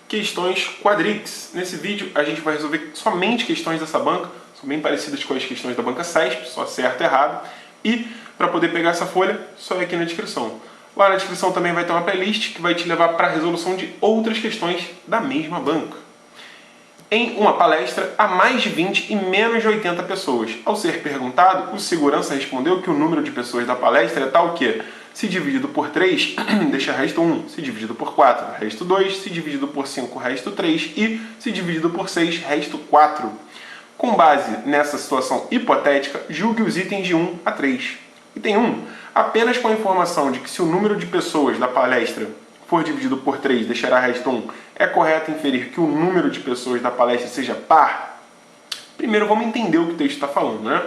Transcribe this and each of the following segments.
questões quadrix. Nesse vídeo a gente vai resolver somente questões dessa banca, são bem parecidas com as questões da banca CESP, só certo e errado. E para poder pegar essa folha, só ir aqui na descrição. Lá na descrição também vai ter uma playlist que vai te levar para a resolução de outras questões da mesma banca. Em uma palestra, há mais de 20 e menos de 80 pessoas. Ao ser perguntado, o segurança respondeu que o número de pessoas da palestra é tal que, se dividido por 3, deixa resto 1, se dividido por 4, resto 2, se dividido por 5, resto 3 e, se dividido por 6, resto 4. Com base nessa situação hipotética, julgue os itens de 1 a 3. Item 1. Apenas com a informação de que se o número de pessoas da palestra for dividido por 3, deixará resto 1, é correto inferir que o número de pessoas da palestra seja par? Primeiro vamos entender o que o texto está falando, né?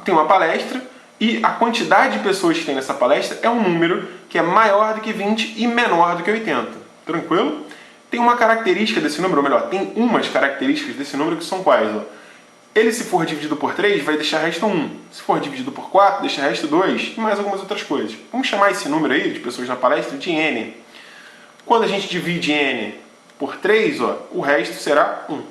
Tem uma palestra e a quantidade de pessoas que tem nessa palestra é um número que é maior do que 20 e menor do que 80. Tranquilo? Tem uma característica desse número, ou melhor, tem umas características desse número que são quais? Ó? Ele, se for dividido por 3, vai deixar resto 1. Se for dividido por 4, deixa resto 2 e mais algumas outras coisas. Vamos chamar esse número aí, de pessoas na palestra, de N. Quando a gente divide N por 3, ó, o resto será 1.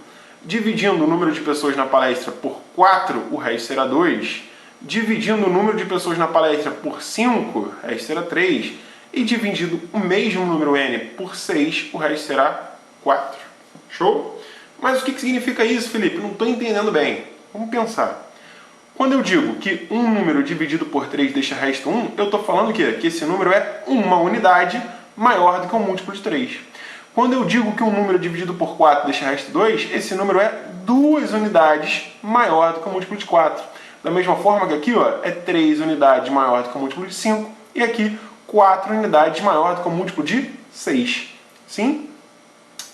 Dividindo o número de pessoas na palestra por 4, o resto será 2. Dividindo o número de pessoas na palestra por 5, o resto será 3. E dividindo o mesmo número N por 6, o resto será 4. Show? Mas o que significa isso, Felipe? Não estou entendendo bem. Vamos pensar. Quando eu digo que um número dividido por 3 deixa resto 1, eu estou falando o quê? Que esse número é uma unidade maior do que um múltiplo de 3. Quando eu digo que um número dividido por 4 deixa resto 2, esse número é 2 unidades maior do que um múltiplo de 4. Da mesma forma que aqui, ó, é 3 unidades maior do que um múltiplo de 5, e aqui 4 unidades maior do que um múltiplo de 6. Sim?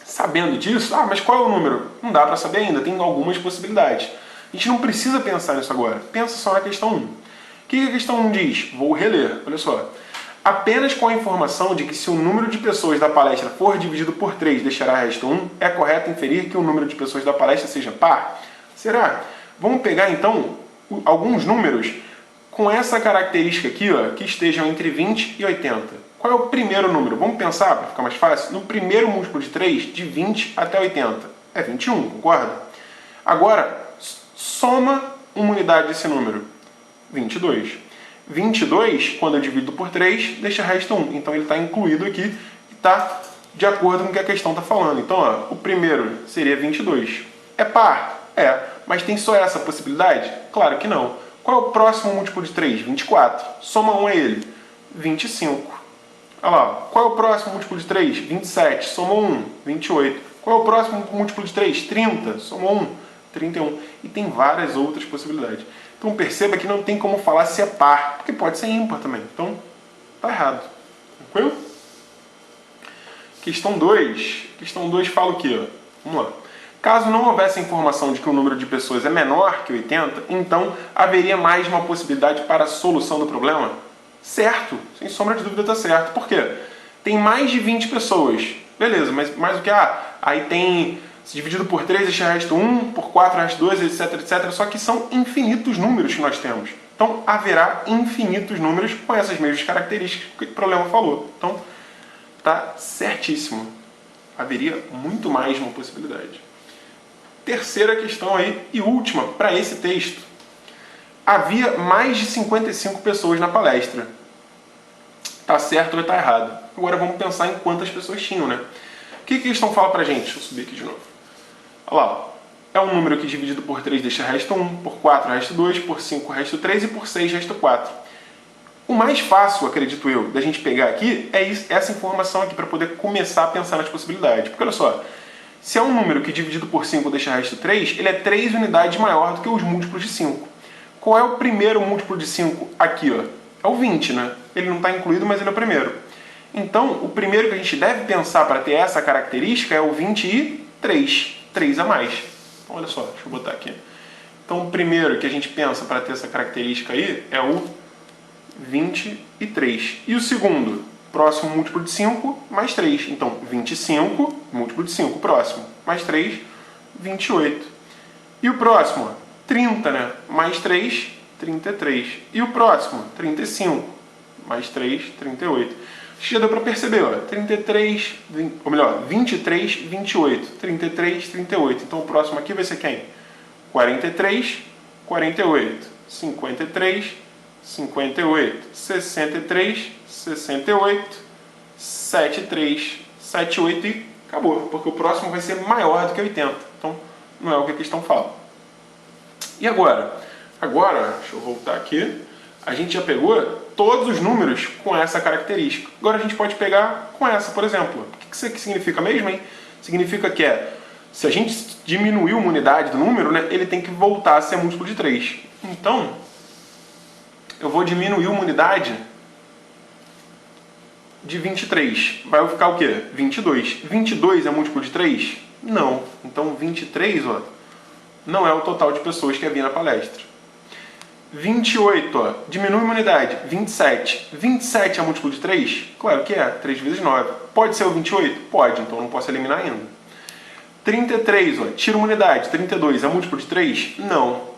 Sabendo disso, mas qual é o número? Não dá para saber ainda, tem algumas possibilidades. A gente não precisa pensar nisso agora, pensa só na questão 1. O que a questão 1 diz? Vou reler, olha só. Apenas com a informação de que se o número de pessoas da palestra for dividido por 3 deixará resto 1, é correto inferir que o número de pessoas da palestra seja par? Será? Vamos pegar então alguns números com essa característica aqui, ó, que estejam entre 20 e 80. Qual é o primeiro número? Vamos pensar, para ficar mais fácil? No primeiro múltiplo de 3, de 20 até 80. É 21, concorda? Agora, soma uma unidade desse número. 22. 22, quando eu divido por 3, deixa resto 1. Então ele está incluído aqui e está de acordo com o que a questão está falando. Então, ó, o primeiro seria 22. É par? É. Mas tem só essa possibilidade? Claro que não. Qual é o próximo múltiplo de 3? 24. Soma 1 a ele. 25. Olha lá. Qual é o próximo múltiplo de 3? 27. Soma 1. 28. Qual é o próximo múltiplo de 3? 30. Soma 1. 31. E tem várias outras possibilidades. Então perceba que não tem como falar se é par, porque pode ser ímpar também. Então, tá errado. Tranquilo? Questão 2. Questão 2 fala o quê? Vamos lá. Caso não houvesse informação de que o número de pessoas é menor que 80, então haveria mais uma possibilidade para a solução do problema? Certo, sem sombra de dúvida está certo. Por quê? Tem mais de 20 pessoas. Beleza, mas mais o que? Aí tem, se dividido por 3, deixa resto 1, por 4, resto 2, etc, etc. Só que são infinitos números que nós temos. Então haverá infinitos números com essas mesmas características que o problema falou. Então, tá certíssimo. Haveria muito mais uma possibilidade. Terceira questão aí, e última, para esse texto. Havia mais de 55 pessoas na palestra. Tá certo ou está errado? Agora vamos pensar em quantas pessoas tinham, né? O que a questão fala pra gente? Deixa eu subir aqui de novo. Olha lá. É um número que dividido por 3 deixa resto 1, por 4 resto 2, por 5 resto 3 e por 6 resto 4. O mais fácil, acredito eu, da gente pegar aqui é essa informação aqui para poder começar a pensar nas possibilidades. Porque olha só, se é um número que dividido por 5 deixa resto 3, ele é 3 unidades maior do que os múltiplos de 5. Qual é o primeiro múltiplo de 5 aqui? Ó? É o 20, né? Ele não está incluído, mas ele é o primeiro. Então, o primeiro que a gente deve pensar para ter essa característica é o 23. 3 a mais. Então, olha só, deixa eu botar aqui. Então, o primeiro que a gente pensa para ter essa característica aí é o 23. E o segundo? Próximo múltiplo de 5, mais 3. Então, 25, múltiplo de 5, próximo. Mais 3, 28. E o próximo? 30, né? Mais 3, 33. E o próximo? 35. Mais 3, 38. Já deu para perceber, ó, 33, ou melhor, 23, 28, 33, 38. Então o próximo aqui vai ser quem? 43, 48, 53, 58, 63, 68, 73, 78 e acabou, porque o próximo vai ser maior do que 80. Então não é o que a questão fala. E agora? Agora, deixa eu voltar aqui. A gente já pegou todos os números com essa característica. Agora a gente pode pegar com essa, por exemplo. O que isso aqui significa mesmo, hein? Significa que se a gente diminuir uma unidade do número, né, ele tem que voltar a ser múltiplo de 3. Então, eu vou diminuir uma unidade de 23. Vai ficar o quê? 22. 22 é múltiplo de 3? Não. Então 23, ó, não é o total de pessoas que havia na palestra. 28, ó, diminui uma unidade, 27. 27 é múltiplo de 3? Claro que é, 3 vezes 9. Pode ser o 28? Pode, então não posso eliminar ainda. 33, ó, tira uma unidade, 32 é múltiplo de 3? Não.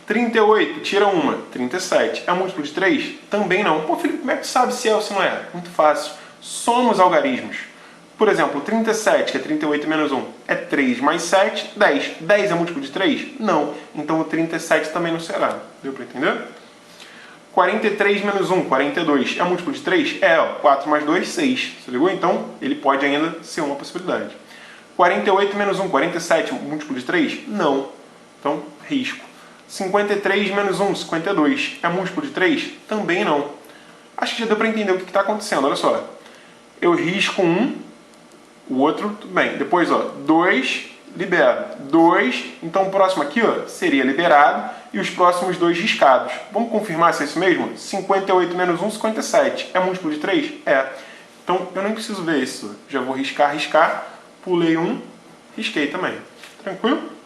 38, tira uma, 37. É múltiplo de 3? Também não. Pô, Felipe, como é que tu sabe se é ou se não é? Muito fácil. Soma os algarismos. Por exemplo, 37, que é 38 menos 1, é 3 mais 7, 10. 10 é múltiplo de 3? Não. Então o 37 também não será. Deu para entender? 43 menos 1, 42. É múltiplo de 3? É, ó, 4 mais 2, 6. Você ligou? Então ele pode ainda ser uma possibilidade. 48 menos 1, 47. Múltiplo de 3? Não. Então, risco. 53 menos 1, 52. É múltiplo de 3? Também não. Acho que já deu para entender o que está acontecendo. Olha só. Eu risco um, o outro, tudo bem. Depois, ó, 2, libero. 2, então o próximo aqui, ó, seria liberado e os próximos 2 riscados. Vamos confirmar se é isso mesmo? 58 menos 1, 57. É múltiplo de 3? É. Então, eu nem preciso ver isso. Já vou riscar, riscar. Pulei um, risquei também. Tranquilo?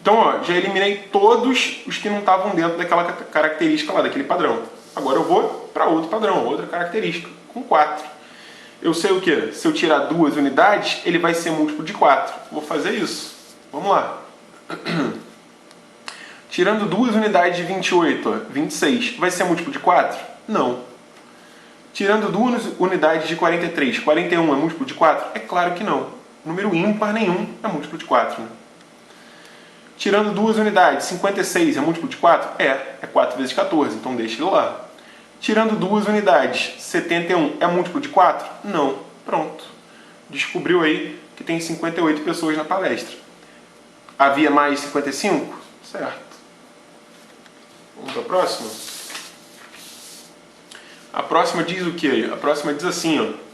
Então, ó, já eliminei todos os que não estavam dentro daquela característica lá, daquele padrão. Agora eu vou para outro padrão, outra característica, com 4. Eu sei o que? Se eu tirar 2 unidades, ele vai ser múltiplo de 4. Vou fazer isso. Vamos lá. Tirando 2 unidades de 28, ó, 26, vai ser múltiplo de 4? Não. Tirando 2 unidades de 43, 41 é múltiplo de 4? É claro que não. Número ímpar nenhum é múltiplo de 4. Né? Tirando 2 unidades, 56 é múltiplo de 4? É 4 vezes 14, então deixa ele lá. Tirando 2 unidades, 71 é múltiplo de 4? Não. Pronto. Descobriu aí que tem 58 pessoas na palestra. Havia mais 55? Certo. Vamos para a próxima? A próxima diz o quê? A próxima diz assim, ó.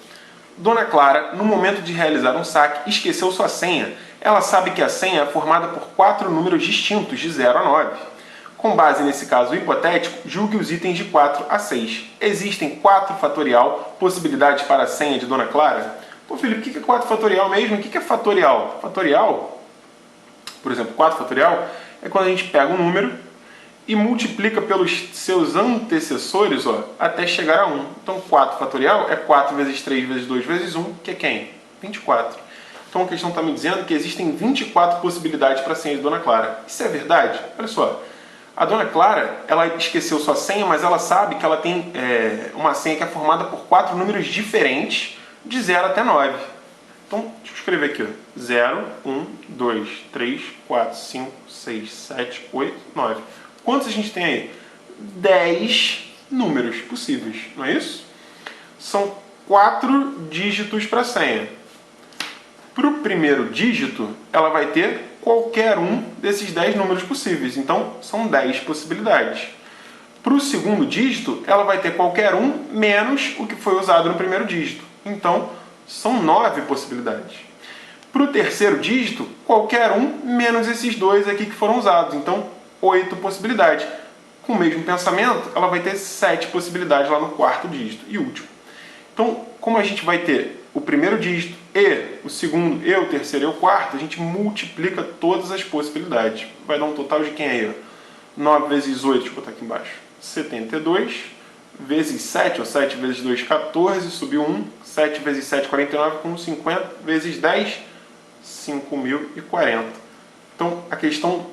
Dona Clara, no momento de realizar um saque, esqueceu sua senha. Ela sabe que a senha é formada por 4 números distintos, de 0 a 9. Com base nesse caso hipotético, julgue os itens de 4 a 6. Existem 4 fatorial possibilidades para a senha de Dona Clara? Pô, Felipe, o que é 4 fatorial mesmo? O que é fatorial? Fatorial, por exemplo, 4 fatorial é quando a gente pega um número e multiplica pelos seus antecessores, ó, até chegar a 1. Então 4 fatorial é 4 vezes 3 vezes 2 vezes 1, que é quem? 24. Então a questão está me dizendo que existem 24 possibilidades para a senha de Dona Clara. Isso é verdade? Olha só. A Dona Clara, ela esqueceu sua senha, mas ela sabe que ela tem uma senha que é formada por 4 números diferentes, de 0 até 9. Então, deixa eu escrever aqui. Ó. 0, 1, 2, 3, 4, 5, 6, 7, 8, 9. Quantos a gente tem aí? 10 números possíveis, não é isso? São 4 dígitos para a senha. Para o primeiro dígito, ela vai ter qualquer um desses 10 números possíveis. Então, são 10 possibilidades. Para o segundo dígito, ela vai ter qualquer um menos o que foi usado no primeiro dígito. Então, são 9 possibilidades. Para o terceiro dígito, qualquer um menos esses 2 aqui que foram usados. Então, 8 possibilidades. Com o mesmo pensamento, ela vai ter 7 possibilidades lá no quarto dígito e último. Então, como a gente vai ter o primeiro dígito e o segundo e o terceiro e o quarto, a gente multiplica todas as possibilidades. Vai dar um total de quem aí? Ó? 9 vezes 8, deixa eu botar aqui embaixo, 72, vezes 7, ou 7 vezes 2, 14, subiu 1, 7 vezes 7, 49, com 50, vezes 10, 5.040. Então, a questão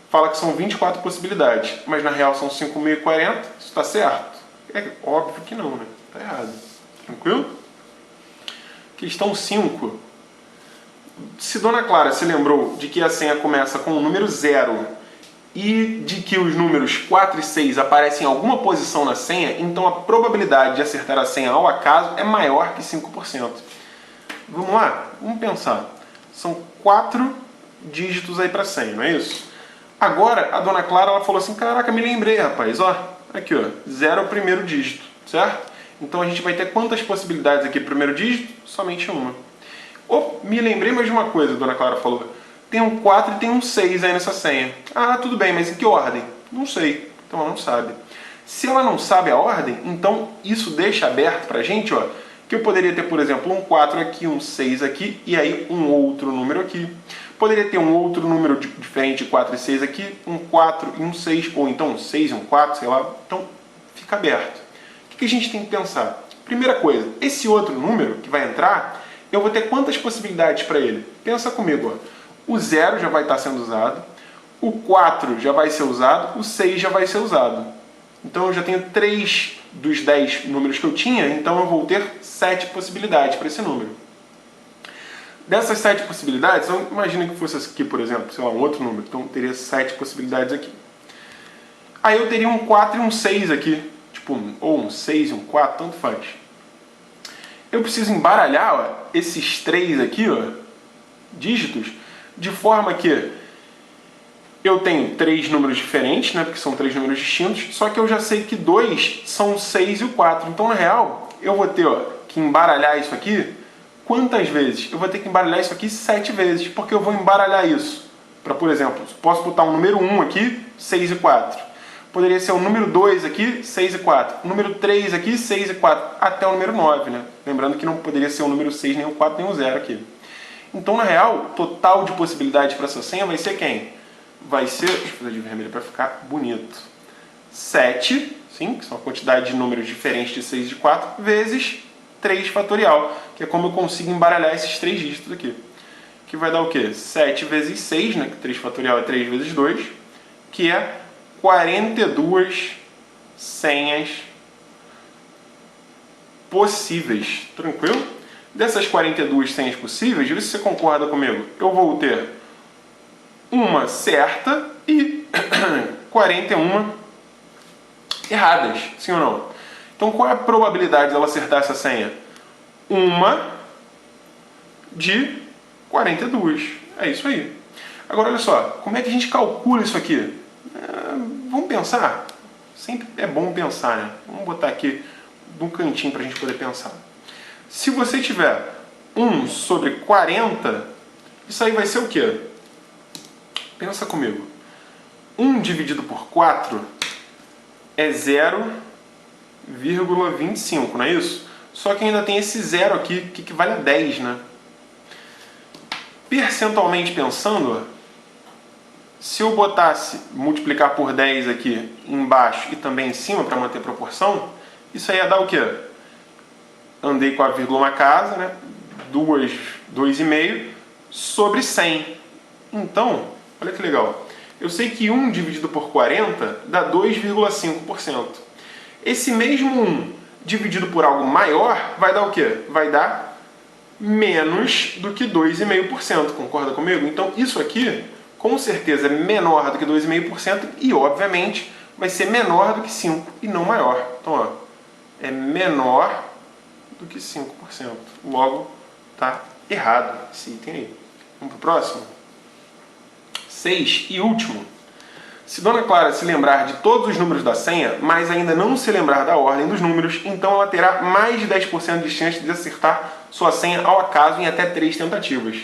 fala que são 24 possibilidades, mas na real são 5.040, isso está certo? É óbvio que não, né? Está errado. Tranquilo? Questão 5. Se Dona Clara se lembrou de que a senha começa com o número 0 e de que os números 4 e 6 aparecem em alguma posição na senha, então a probabilidade de acertar a senha ao acaso é maior que 5%. Vamos lá? Vamos pensar. São 4 dígitos aí para a senha, não é isso? Agora, a Dona Clara ela falou assim, caraca, me lembrei, rapaz, ó, aqui, ó, 0 é o primeiro dígito, certo? Então a gente vai ter quantas possibilidades aqui para o primeiro dígito? Somente uma. Oh, me lembrei mais de uma coisa, a Dona Clara falou. Tem um 4 e tem um 6 aí nessa senha. Ah, tudo bem, mas em que ordem? Não sei. Então ela não sabe. Se ela não sabe a ordem, então isso deixa aberto pra gente, ó, que eu poderia ter, por exemplo, um 4 aqui, um 6 aqui, e aí um outro número aqui. Poderia ter um outro número diferente de 4 e 6 aqui, um 4 e um 6, ou então um 6 e um 4, sei lá. Então fica aberto. O que a gente tem que pensar? Primeira coisa, esse outro número que vai entrar, eu vou ter quantas possibilidades para ele? Pensa comigo, ó. O 0 já vai estar sendo usado, o 4 já vai ser usado, o 6 já vai ser usado. Então eu já tenho 3 dos 10 números que eu tinha, então eu vou ter 7 possibilidades para esse número. Dessas 7 possibilidades, então imagina que fosse aqui, por exemplo, sei lá, um outro número, então eu teria 7 possibilidades aqui. Aí eu teria um 4 e um 6 aqui, tipo, ou um 6 e um 4, tanto faz. Eu preciso embaralhar, ó, esses 3 aqui, ó, dígitos, de forma que eu tenho 3 números diferentes, né, porque são 3 números distintos, só que eu já sei que 2 são o 6 e o 4. Então, na real, eu vou ter, ó, que embaralhar isso aqui, quantas vezes? Eu vou ter que embaralhar isso aqui 7 vezes, porque eu vou embaralhar isso. Para, por exemplo, posso botar o número 1 aqui, 6 e 4. Poderia ser o número 2 aqui, 6 e 4. O número 3 aqui, 6 e 4. Até o número 9, né? Lembrando que não poderia ser o número 6, nem o 4, nem o 0 aqui. Então, na real, o total de possibilidades para essa senha vai ser quem? Vai ser, deixa eu fazer de vermelho para ficar bonito, 7, sim, que são a quantidade de números diferentes de 6 e de 4, vezes 3 fatorial, que é como eu consigo embaralhar esses 3 dígitos aqui. Que vai dar o quê? 7 vezes 6, né, que 3 fatorial é 3 vezes 2, que é 42 senhas possíveis. Tranquilo? Dessas 42 senhas possíveis, vê se você concorda comigo. Eu vou ter uma certa e 41 erradas, sim ou não? Então qual é a probabilidade dela acertar essa senha? 1 de 42. É isso aí. Agora olha só, como é que a gente calcula isso aqui? Vamos pensar? Sempre é bom pensar, né? Vamos botar aqui num cantinho para a gente poder pensar. Se você tiver 1 sobre 40, isso aí vai ser o quê? Pensa comigo. 1 dividido por 4 é 0,25, não é isso? Só que ainda tem esse 0 aqui, que equivale a 10, né? Percentualmente pensando, se eu botasse multiplicar por 10 aqui embaixo e também em cima para manter a proporção, isso aí ia dar o quê? Andei com a vírgula uma casa, né? 2,5 sobre 100. Então, olha que legal. Eu sei que 1 dividido por 40 dá 2,5%. Esse mesmo 1 dividido por algo maior vai dar o quê? Vai dar menos do que 2,5%. Concorda comigo? Então, isso aqui, com certeza, é menor do que 2,5% e, obviamente, vai ser menor do que 5% e não maior. Então, ó, é menor do que 5%. Logo, tá errado esse item aí. Vamos para o próximo? 6 e último. Se Dona Clara se lembrar de todos os números da senha, mas ainda não se lembrar da ordem dos números, então ela terá mais de 10% de chance de acertar sua senha ao acaso em até 3 tentativas.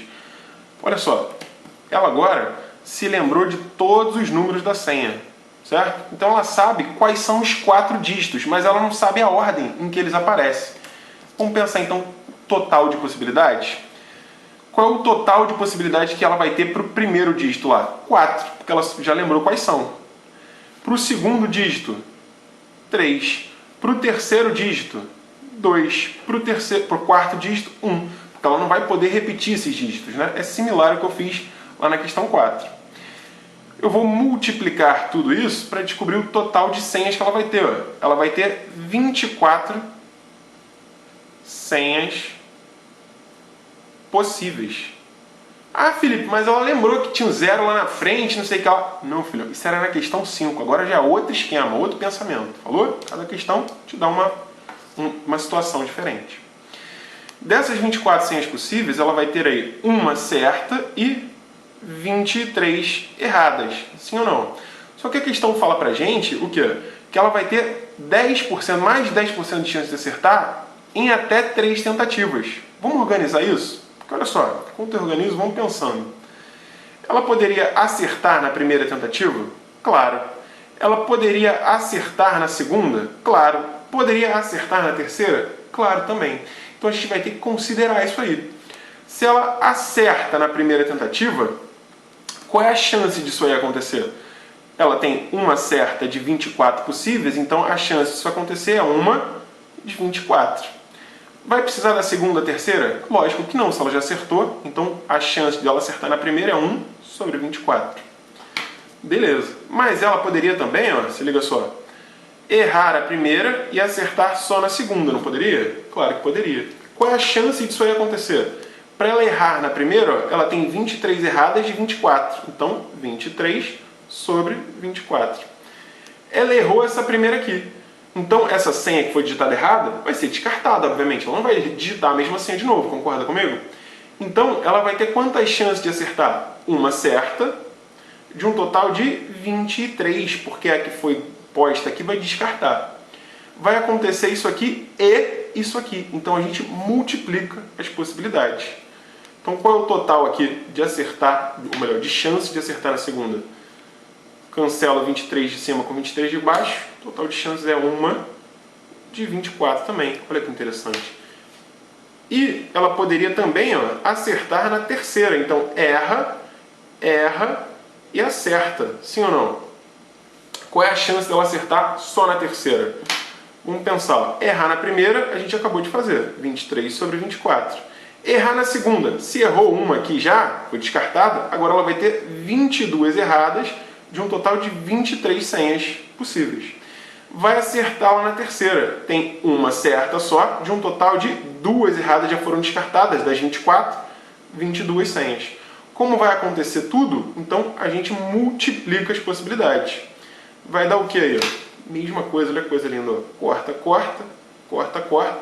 Olha só, ela agora se lembrou de todos os números da senha, certo? Então ela sabe quais são os 4 dígitos, mas ela não sabe a ordem em que eles aparecem. Vamos pensar então total de possibilidades? Qual é o total de possibilidades que ela vai ter para o primeiro dígito lá? 4, porque ela já lembrou quais são. Para o segundo dígito, 3. Para o terceiro dígito, 2. Para o quarto dígito, 1. Porque ela não vai poder repetir esses dígitos, né? É similar ao que eu fiz lá na questão 4. Eu vou multiplicar tudo isso para descobrir o total de senhas que ela vai ter. Ela vai ter 24 senhas possíveis. Ah, Felipe, mas ela lembrou que tinha um zero lá na frente, não sei o que lá. Não, filho, isso era na questão 5. Agora já é outro esquema, outro pensamento. Falou? Cada questão te dá uma situação diferente. Dessas 24 senhas possíveis, ela vai ter aí uma certa e 23 erradas. Sim ou não? Só que a questão fala pra gente o quê? Que ela vai ter 10%, mais de 10% de chance de acertar em até 3 tentativas. Vamos organizar isso? Porque olha só, enquanto eu organizo, vamos pensando. Ela poderia acertar na primeira tentativa? Claro. Ela poderia acertar na segunda? Claro. Poderia acertar na terceira? Claro também. Então a gente vai ter que considerar isso aí. Se ela acerta na primeira tentativa, qual é a chance disso aí acontecer? Ela tem uma certa de 24 possíveis, então a chance disso acontecer é uma de 24. Vai precisar da segunda, terceira? Lógico que não, se ela já acertou, então a chance de ela acertar na primeira é 1 sobre 24. Beleza. Mas ela poderia também, ó, se liga só, errar a primeira e acertar só na segunda, não poderia? Claro que poderia. Qual é a chance disso aí acontecer? Para ela errar na primeira, ó, ela tem 23 erradas de 24. Então, 23 sobre 24. Ela errou essa primeira aqui. Então, essa senha que foi digitada errada vai ser descartada, obviamente. Ela não vai digitar a mesma senha de novo, concorda comigo? Então, ela vai ter quantas chances de acertar? Uma certa, de um total de 23, porque a que foi posta aqui vai descartar. Vai acontecer isso aqui e isso aqui. Então a gente multiplica as possibilidades. Então qual é o total aqui de acertar, ou melhor, de chance de acertar na segunda? Cancela 23 de cima com 23 de baixo. O total de chances é 1 de 24 também. Olha que interessante. E ela poderia também, ó, acertar na terceira. Então erra e acerta. Sim ou não? Qual é a chance dela acertar só na terceira? Vamos pensar. Errar na primeira, a gente acabou de fazer. 23 sobre 24. Errar na segunda. Se errou uma aqui já, foi descartada, agora ela vai ter 22 erradas de um total de 23 senhas possíveis. Vai acertar lá na terceira. Tem uma certa só, de um total de 2 erradas já foram descartadas. Das 24, 22 senhas. Como vai acontecer tudo? Então a gente multiplica as possibilidades. Vai dar o que aí? Ó? Mesma coisa, olha que coisa linda. Ó. Corta, corta, corta, corta.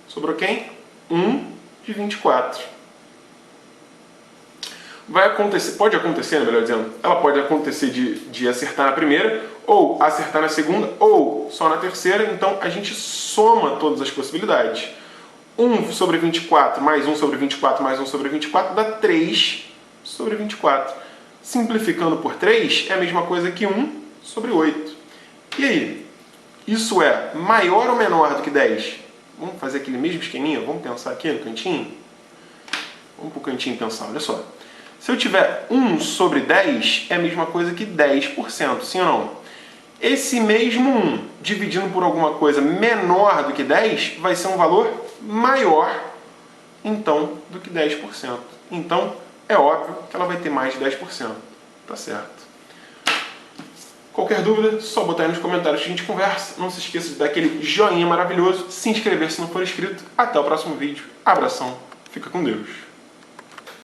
Sobrou quem? 1 de 24. Vai acontecer, pode acontecer, melhor dizendo, ela pode acontecer de acertar na primeira, ou acertar na segunda, ou só na terceira. Então a gente soma todas as possibilidades. 1 sobre 24 mais 1 sobre 24 mais 1 sobre 24 dá 3 sobre 24. Simplificando por 3 é a mesma coisa que 1 sobre 8. E aí? Isso é maior ou menor do que 10? Vamos fazer aquele mesmo esqueminha? Vamos pensar aqui no cantinho? Vamos para o cantinho pensar, olha só. Se eu tiver 1 sobre 10, é a mesma coisa que 10%, sim ou não? Esse mesmo 1 dividindo por alguma coisa menor do que 10 vai ser um valor maior, então, do que 10%. Então, é óbvio que ela vai ter mais de 10%. Tá certo. Qualquer dúvida, só botar aí nos comentários que a gente conversa. Não se esqueça de dar aquele joinha maravilhoso, se inscrever se não for inscrito. Até o próximo vídeo. Abração. Fica com Deus.